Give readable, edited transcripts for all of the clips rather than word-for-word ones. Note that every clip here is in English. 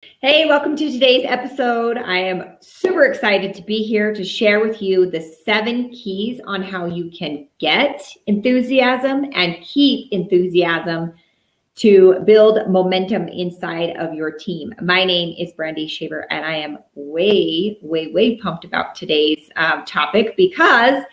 Hey, welcome to today's episode. I am super excited to be here to share with you the 7 keys on how you can get enthusiasm and keep enthusiasm to build momentum inside of your team. My name is Brandy Shaver, and I am way pumped about today's topic because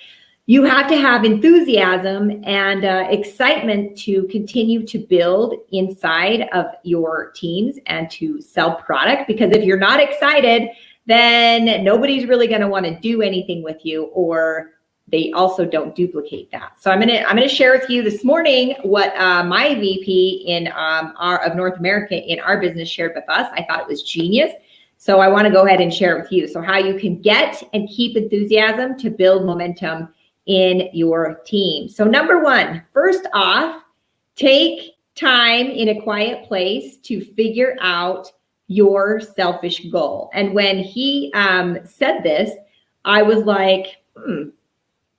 you have to have enthusiasm and excitement to continue to build inside of your teams and to sell product. Because if you're not excited, then nobody's really going to want to do anything with you, or they also don't duplicate that. So I'm gonna share with you this morning what my VP of North America in our business shared with us. I thought it was genius. So I want to go ahead and share it with you. So how you can get and keep enthusiasm to build momentum in your team. So number 1, first off, take time in a quiet place to figure out your selfish goal. And when he said this, I was like,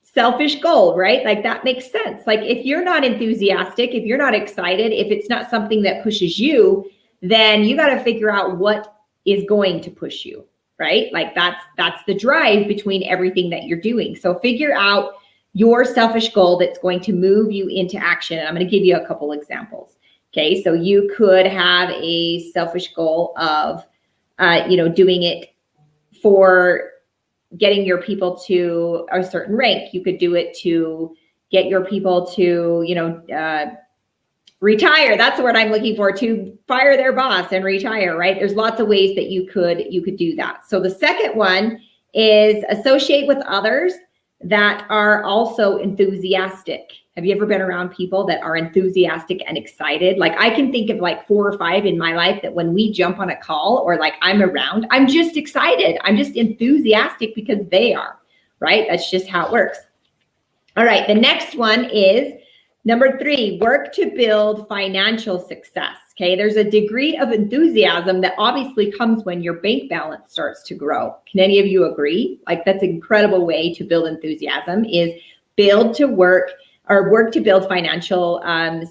selfish goal, right? Like that makes sense. Like if you're not enthusiastic, if you're not excited, if it's not something that pushes you, then you got to figure out what is going to push you. Right? Like that's the drive between everything that you're doing. So figure out your selfish goal that's going to move you into action. And I'm going to give you a couple examples. Okay. So you could have a selfish goal of, doing it for getting your people to a certain rank. You could do it to get your people to, retire. That's the word I'm looking for, to fire their boss and retire, right? There's lots of ways that you could do that. So the second one is associate with others that are also enthusiastic. Have you ever been around people that are enthusiastic and excited? Like I can think of like 4 or 5 in my life that when we jump on a call or like I'm around, I'm just excited. I'm just enthusiastic because they are, right? That's just how it works. All right. The next one is number 3, work to build financial success. Okay, there's a degree of enthusiasm that obviously comes when your bank balance starts to grow. Can any of you agree? Like that's an incredible way to build enthusiasm is work to build financial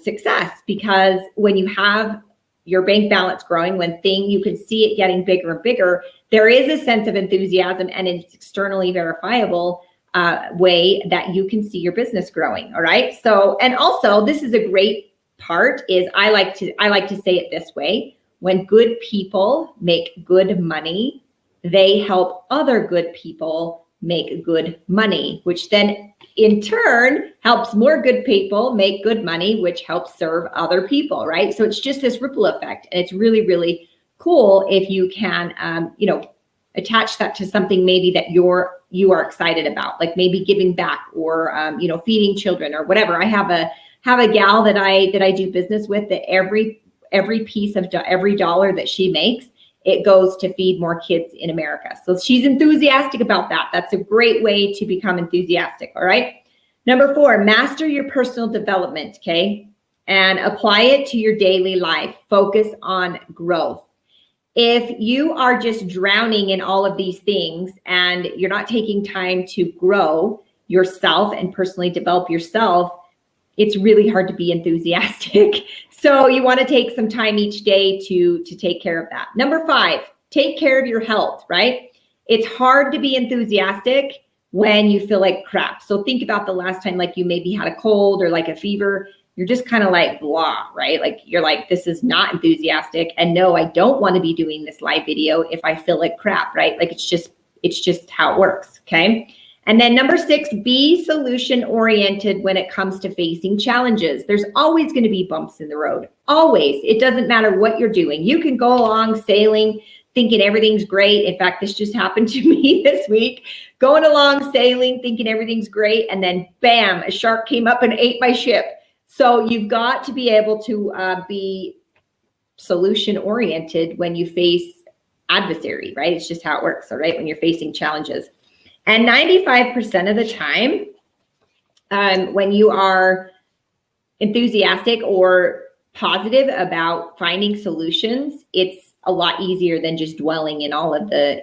success. Because when you have your bank balance growing, you can see it getting bigger and bigger, there is a sense of enthusiasm and it's externally verifiable way that you can see your business growing. All right. So, and also this is a great part is I like to say it this way. When good people make good money, they help other good people make good money, which then in turn helps more good people make good money, which helps serve other people. Right. So it's just this ripple effect. And it's really, really cool if you can, attach that to something maybe that you are excited about, like maybe giving back or, feeding children or whatever. I have a gal that I do business with that every piece of every dollar that she makes, it goes to feed more kids in America. So she's enthusiastic about that. That's a great way to become enthusiastic. All right. Number 4, master your personal development. Okay. And apply it to your daily life. Focus on growth. If you are just drowning in all of these things and you're not taking time to grow yourself and personally develop yourself, it's really hard to be enthusiastic. So you want to take some time each day to take care of that. Number 5, take care of your health, right? It's hard to be enthusiastic when you feel like crap. So think about the last time like you maybe had a cold or like a fever. You're just kind of like blah, right? Like you're like, this is not enthusiastic. And no, I don't want to be doing this live video if I feel like crap, right? Like it's just how it works, okay? And then number 6, be solution oriented when it comes to facing challenges. There's always going to be bumps in the road. Always. It doesn't matter what you're doing. You can go along sailing, thinking everything's great. In fact, this just happened to me this week. Going along sailing, thinking everything's great. And then bam, a shark came up and ate my ship. So you've got to be able to be solution oriented when you face adversary, right? It's just how it works. All right. When you're facing challenges. And 95% of the time, when you are enthusiastic or positive about finding solutions, it's a lot easier than just dwelling in all of the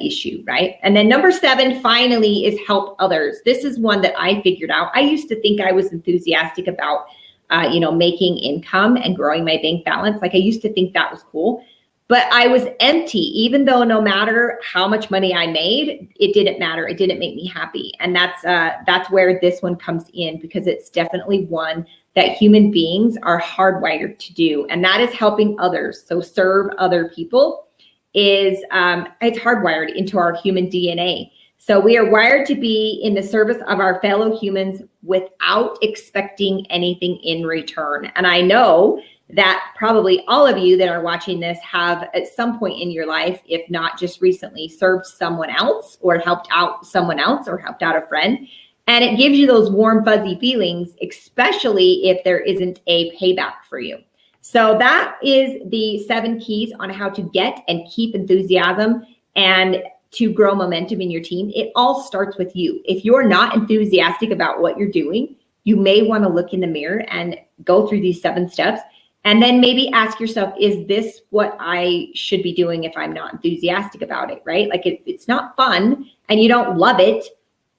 issue, right? And then number 7, finally, is help others. This is one that I figured out. I used to think I was enthusiastic about, making income and growing my bank balance. Like I used to think that was cool. but I was empty, even though no matter how much money I made, it didn't matter. It didn't make me happy. And that's where this one comes in, because it's definitely one that human beings are hardwired to do. And that is helping others. So serve other people is, it's hardwired into our human DNA. So we are wired to be in the service of our fellow humans without expecting anything in return. And I know that probably all of you that are watching this have at some point in your life, if not just recently, served someone else or helped out someone else or helped out a friend. And it gives you those warm, fuzzy feelings, especially if there isn't a payback for you. So that is the 7 keys on how to get and keep enthusiasm and to grow momentum in your team. It all starts with you. If you're not enthusiastic about what you're doing, you may want to look in the mirror and go through these 7 steps. And then maybe ask yourself, is this what I should be doing if I'm not enthusiastic about it, right? Like if it's not fun and you don't love it,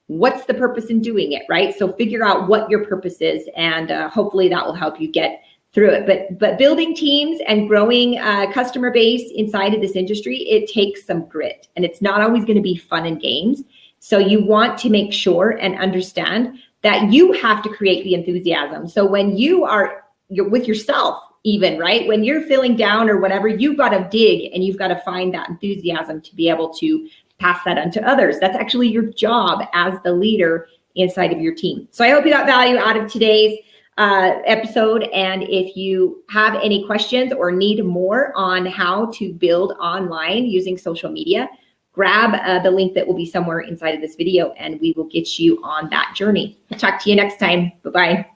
what's the purpose in doing it, right? So figure out what your purpose is, and hopefully that will help you get through it. But building teams and growing a customer base inside of this industry, it takes some grit, and it's not always going to be fun and games. So you want to make sure and understand that you have to create the enthusiasm. So when you're with yourself, even, right? When you're feeling down or whatever, you've got to dig and you've got to find that enthusiasm to be able to pass that on to others. That's actually your job as the leader inside of your team. So I hope you got value out of today's episode. And if you have any questions or need more on how to build online using social media, grab the link that will be somewhere inside of this video and we will get you on that journey. I'll talk to you next time. Bye-bye.